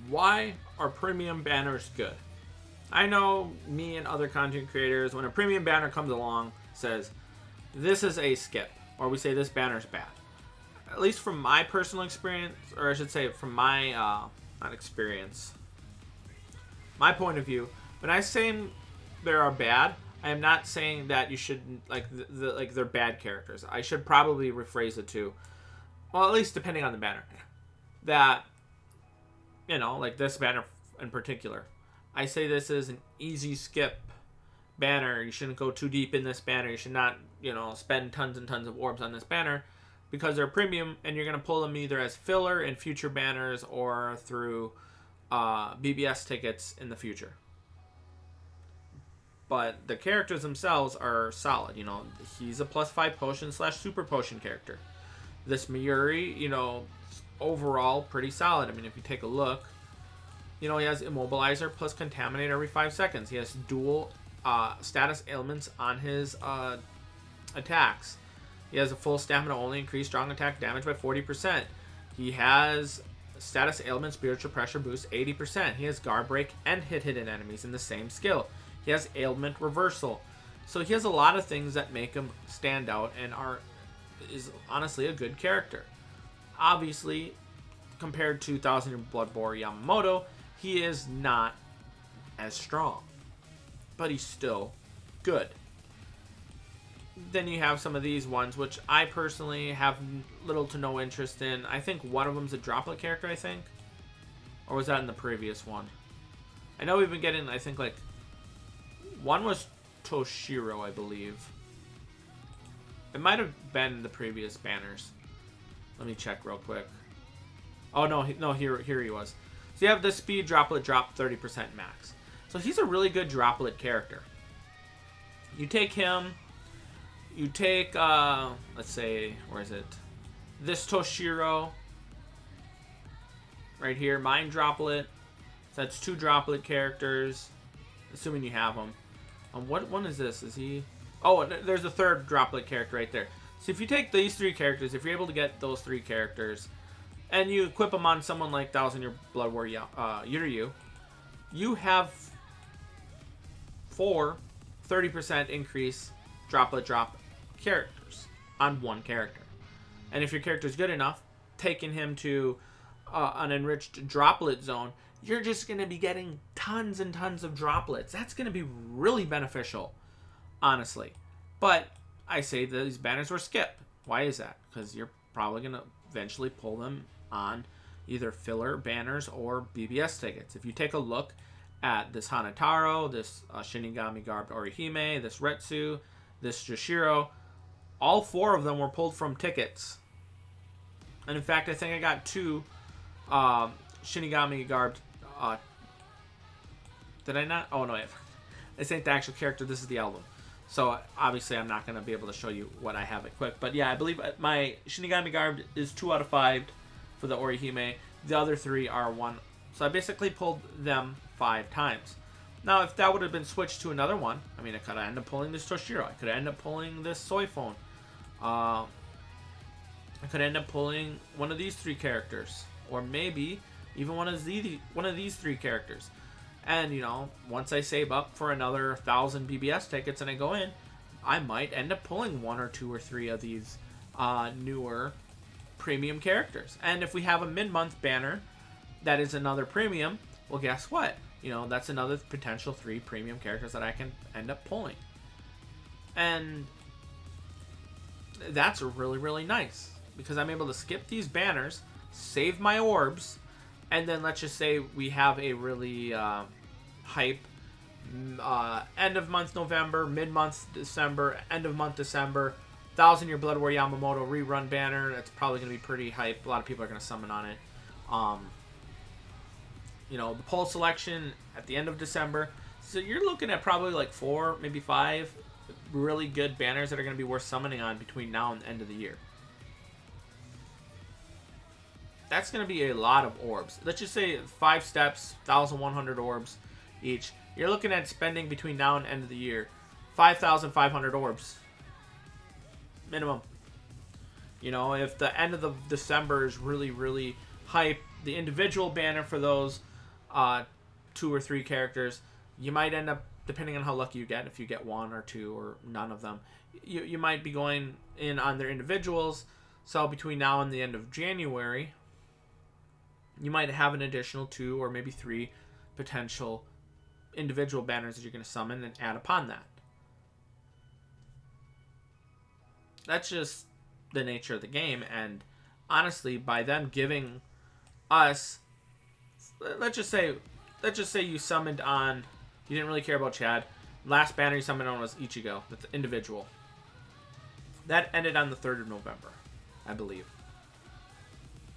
Why are premium banners good? I know me and other content creators, when a premium banner comes along, says, this is a skip, or we say this banner's bad. At least from my personal experience, or I should say from my, not experience, my point of view, when I say they are bad, I am not saying that you should, like, like they're bad characters. I should probably rephrase it to, well, at least depending on the banner, that, you know, like this banner in particular. I say this is an easy skip banner. You shouldn't go too deep in this banner. You should not, you know, spend tons and tons of orbs on this banner because they're premium and you're going to pull them either as filler in future banners or through BBS tickets in the future. But the characters themselves are solid. You know, he's a +5 potion / super potion character. This Mayuri, you know, overall pretty solid. I mean, if you take a look, you know, he has Immobilizer plus Contaminate every 5 seconds. He has dual status ailments on his attacks. He has a full stamina only, increased strong attack damage by 40%. He has status ailment spiritual pressure boost 80%. He has guard break and hit hidden enemies in the same skill. He has ailment reversal. So he has a lot of things that make him stand out and is honestly a good character. Obviously, compared to 1000 Bloodborne Yamamoto, he is not as strong, but he's still good. Then you have some of these ones, which I personally have little to no interest in. I think one of them's a droplet character, I think. Or was that in the previous one? I know we've been getting, I think, like, one was Toshiro, I believe. It might have been the previous banners. Let me check real quick. Oh, no, here he was. So you have the speed droplet drop 30% max. So he's a really good droplet character. You take him, you take, let's say, where is it? This Toshiro, right here, Mind Droplet. So that's 2 droplet characters, assuming you have them. What one is this? Is he? Oh, there's a 3rd droplet character right there. So if you take these 3 characters, if you're able to get those 3 characters, and you equip them on someone like 1000 Year Blood Warrior Yuryu, you have 4 30% increase droplet drop characters on one character. And if your character is good enough, taking him to an enriched droplet zone, you're just going to be getting tons and tons of droplets. That's going to be really beneficial, honestly. But I say that these banners were skipped. Why is that? Because you're probably going to eventually pull them on either filler banners or BBS tickets. If you take a look at this Hanataro, this Shinigami Garbed Orihime, this Retsu, this Joshiro, all 4 of them were pulled from tickets. And in fact, I think I got 2 Shinigami Garbed. Did I not? Oh, no. This ain't the actual character. This is the album. So, obviously, I'm not going to be able to show you what I have equipped. But, yeah, I believe my Shinigami Garbed is 2 out of 5 for the Orihime. The other 3 are 1. So, I basically pulled them 5 times. Now, if that would have been switched to another one, I mean, I could have ended up pulling this Toshiro. I could have ended up pulling this Soy Phone. I could end up pulling one of these 3 characters. Or maybe even one of these 3 characters. And, you know, once I save up for another 1,000 BBS tickets and I go in, I might end up pulling 1 or 2 or 3 of these newer premium characters. And if we have a mid-month banner that is another premium, well, guess what? You know, that's another potential 3 premium characters that I can end up pulling. And that's really, really nice. Because I'm able to skip these banners, save my orbs, and then let's just say we have a really hype end of month November, mid-month December, end of month December, 1000 Year Blood Warrior Yamamoto rerun banner. That's probably going to be pretty hype. A lot of people are going to summon on it. You know, the poll selection at the end of December. So you're looking at probably like 4, maybe 5 really good banners that are going to be worth summoning on between now and the end of the year. That's going to be a lot of orbs. Let's just say 5 steps, 1,100 orbs each. You're looking at spending between now and end of the year 5,500 orbs. Minimum. You know, if the end of the December is really, really hype, the individual banner for those uh, 2 or 3 characters. You might end up, depending on how lucky you get, if you get 1 or 2 or none of them, you might be going in on their individuals. So between now and the end of January, you might have an additional 2 or maybe 3 potential individual banners that you're going to summon and add upon that. That's just the nature of the game. And honestly, by them giving us, let's just say you summoned on, you didn't really care about Chad. Last banner you summoned on was Ichigo. That's individual. That ended on the 3rd of November, I believe.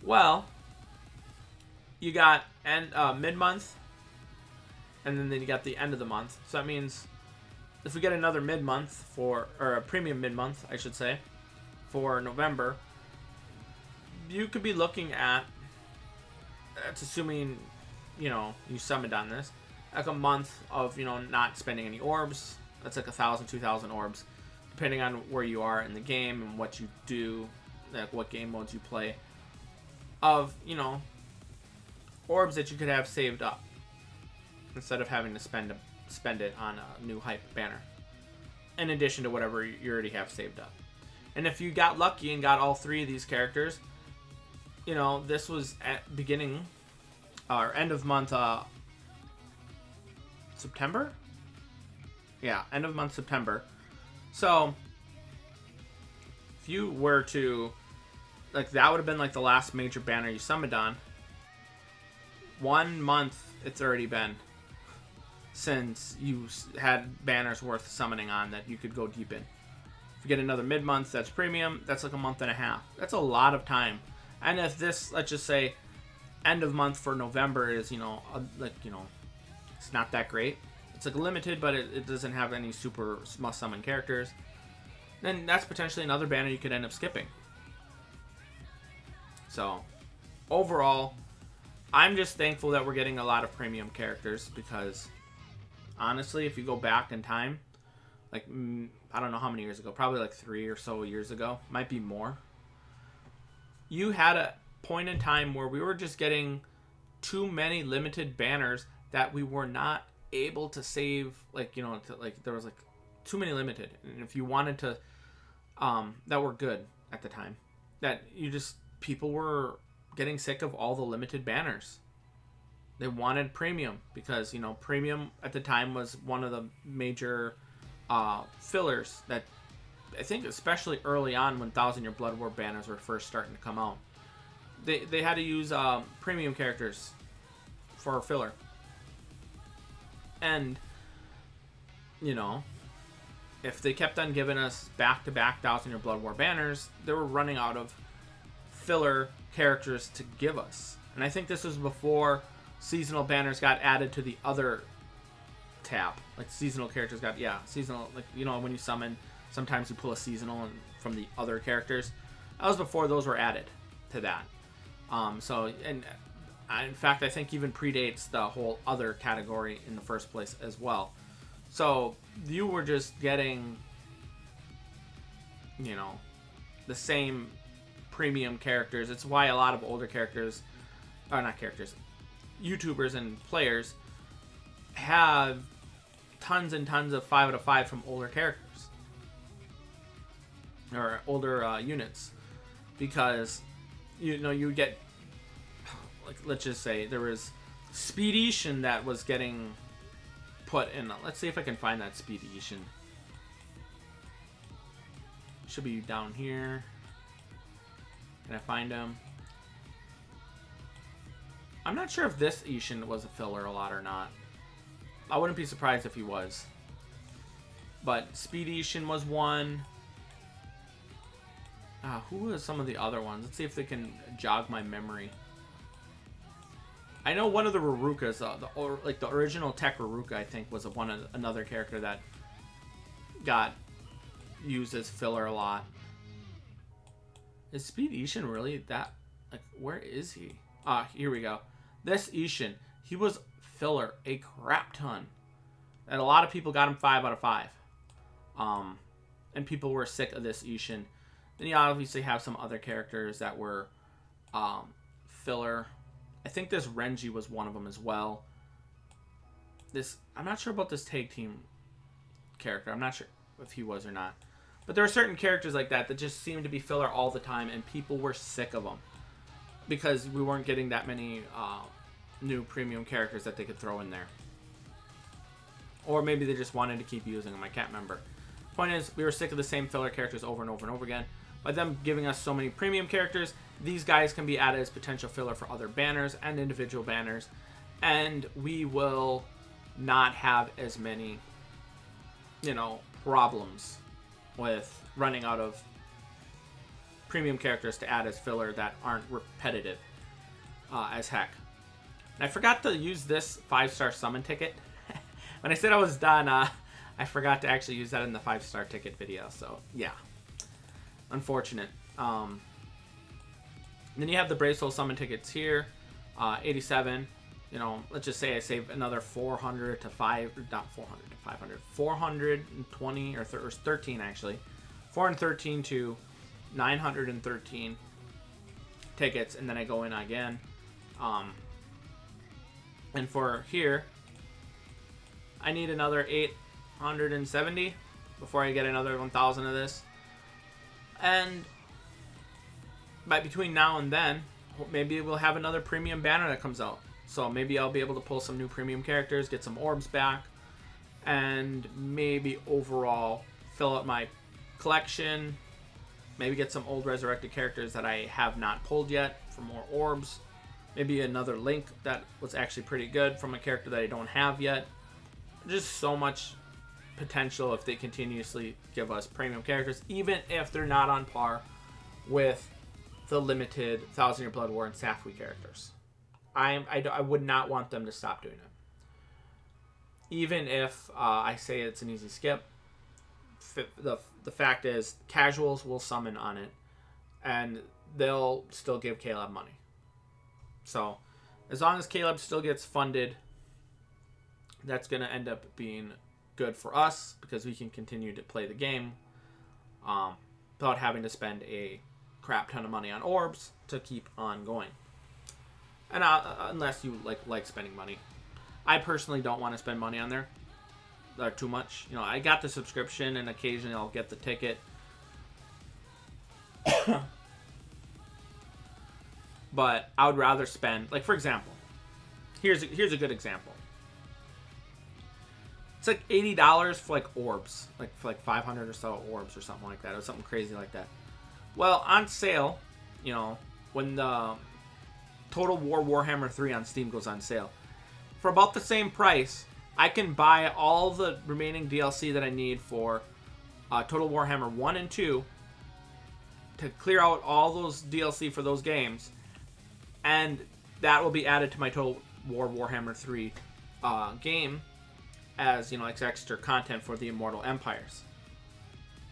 Well, you got mid-month, and then you got the end of the month. So that means if we get another mid-month or a premium mid-month, I should say, for November, you could be looking at, that's assuming, you summoned on this, like a month of, not spending any orbs. That's like 1,000, 2,000 orbs, depending on where you are in the game and what you do, like what game modes you play, of, orbs that you could have saved up instead of having to spend it on a new hype banner, in addition to whatever you already have saved up. And if you got lucky and got all 3 of these characters, this was at beginning or end of month September? Yeah, end of month September. So if you were to, like, that would have been like the last major banner you summoned on. 1 month it's already been since you had banners worth summoning on that you could go deep in. If you get another mid-month that's premium, that's like a month and a half. That's a lot of time. And if this, let's just say, end of month for November is, it's not that great. It's like limited, but it doesn't have any super must summon characters. Then that's potentially another banner you could end up skipping. So, overall, I'm just thankful that we're getting a lot of premium characters because, honestly, if you go back in time, like, I don't know how many years ago, probably like 3 or so years ago, might be more, you had a point in time where we were just getting too many limited banners that we were not able to save, there was like too many limited, and if you wanted to, that were good at the time, that people were getting sick of all the limited banners. They wanted premium because, premium at the time was one of the major fillers that I think especially early on when 1,000 Year Blood War banners were first starting to come out. They had to use premium characters for a filler. And, if they kept on giving us back-to-back 1,000 Year Blood War banners, they were running out of filler characters to give us. And I think this was before seasonal banners got added to the other tab. Like seasonal characters got, seasonal, when you summon, sometimes you pull a seasonal from the other characters. That was before those were added to that. In fact, I think even predates the whole other category in the first place as well. So you were just getting, the same premium characters. It's why a lot of older characters, or not characters, YouTubers and players have tons and tons of 5 out of 5 from older characters or older units, because you get, like, let's just say there was Speed Ishin that was getting put in. Let's see if I can find that Speed Ishin. Should be down here. Can I find him? I'm not sure if this Ishin was a filler a lot or not. I wouldn't be surprised if he was. But Speed Ishin was one. Who was some of the other ones? Let's see if they can jog my memory. I know one of the Rurukas, the original Tech Ruruka, I think, was another character that got used as filler a lot. Is Speed Ishin really that? Like, where is he? Here we go. This Ishin, he was filler a crap ton, and a lot of people got him 5 out of 5. And people were sick of this Ishin. Then you obviously have some other characters that were filler. I think this Renji was one of them as well. I'm not sure about this tag team character. I'm not sure if he was or not. But there are certain characters like that that just seem to be filler all the time, and people were sick of them because we weren't getting that many new premium characters that they could throw in there. Or maybe they just wanted to keep using them. I can't remember. Point is, we were sick of the same filler characters over and over and over again. By them giving us so many premium characters, these guys can be added as potential filler for other banners and individual banners, and we will not have as many, problems with running out of premium characters to add as filler that aren't repetitive as heck. And I forgot to use this 5-star summon ticket. When I said I was done, I forgot to actually use that in the 5-star ticket video. So, yeah. Unfortunate. Then you have the Brave Soul summon tickets here. 87. Let's just say I save another 400 to 500, not 400 to 500, 420 or 13 actually, 413 to 913 tickets, and then I go in again, and for here, I need another 870 before I get another 1,000 of this, and between now and then, maybe we'll have another premium banner that comes out. So maybe I'll be able to pull some new premium characters, get some orbs back, and maybe overall fill out my collection. Maybe get some old resurrected characters that I have not pulled yet for more orbs. Maybe another Link that was actually pretty good from a character that I don't have yet. Just so much potential if they continuously give us premium characters, even if they're not on par with the limited 1,000 Year Blood War and Safui characters. I would not want them to stop doing it. Even if I say it's an easy skip, the fact is casuals will summon on it, and they'll still give Caleb money. So as long as Caleb still gets funded, that's going to end up being good for us because we can continue to play the game without having to spend a crap ton of money on orbs to keep on going. And unless you like spending money, I personally don't want to spend money on there too much. I got the subscription, and occasionally I'll get the ticket. But I would rather spend, for example, here's a good example. It's like $80 for orbs, for 500 or so orbs or something like that, or something crazy like that. Well, on sale, when the Total War Warhammer 3 on Steam goes on sale, for about the same price, I can buy all the remaining DLC that I need for Total Warhammer 1 and 2 to clear out all those DLC for those games, and that will be added to my Total War Warhammer 3 game as, extra content for the Immortal Empires.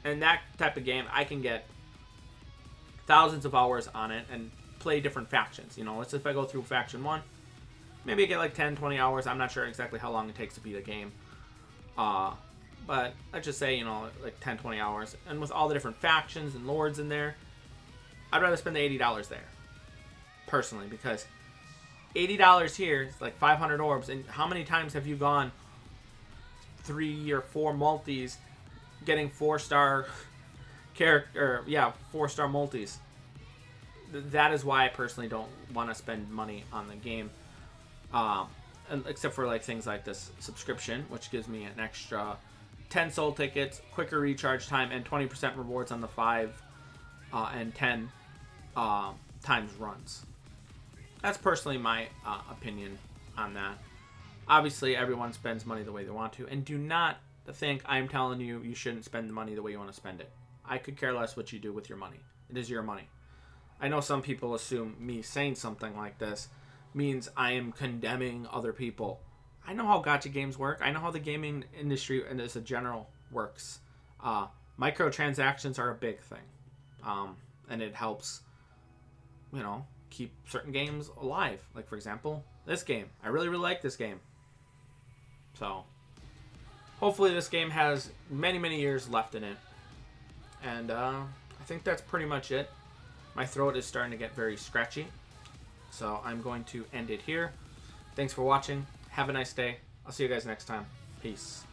And that type of game, I can get thousands of hours on it and play different factions. Let's say if I go through faction 1, maybe I get 10, 20 hours. I'm not sure exactly how long it takes to beat a game. But let's just say, 10, 20 hours. And with all the different factions and lords in there, I'd rather spend the $80 there. Personally, because $80 here is 500 orbs. And how many times have you gone 3 or 4 multis getting 4-star character, 4-star multis? That is why I personally don't want to spend money on the game, except for things like this subscription, which gives me an extra 10 soul tickets, quicker recharge time, and 20% rewards on the 5 and 10 times runs. That's personally my opinion on that. Obviously, everyone spends money the way they want to, and do not think I'm telling you shouldn't spend the money the way you want to spend it. I could care less what you do with your money. It is your money. I know some people assume me saying something like this means I am condemning other people. I know how gacha games work. I know how the gaming industry and as a general works. Microtransactions are a big thing. And it helps, keep certain games alive. For example, this game. I really, really like this game. So, hopefully this game has many, many years left in it. And I think that's pretty much it. My throat is starting to get very scratchy. So I'm going to end it here. Thanks for watching. Have a nice day. I'll see you guys next time. Peace.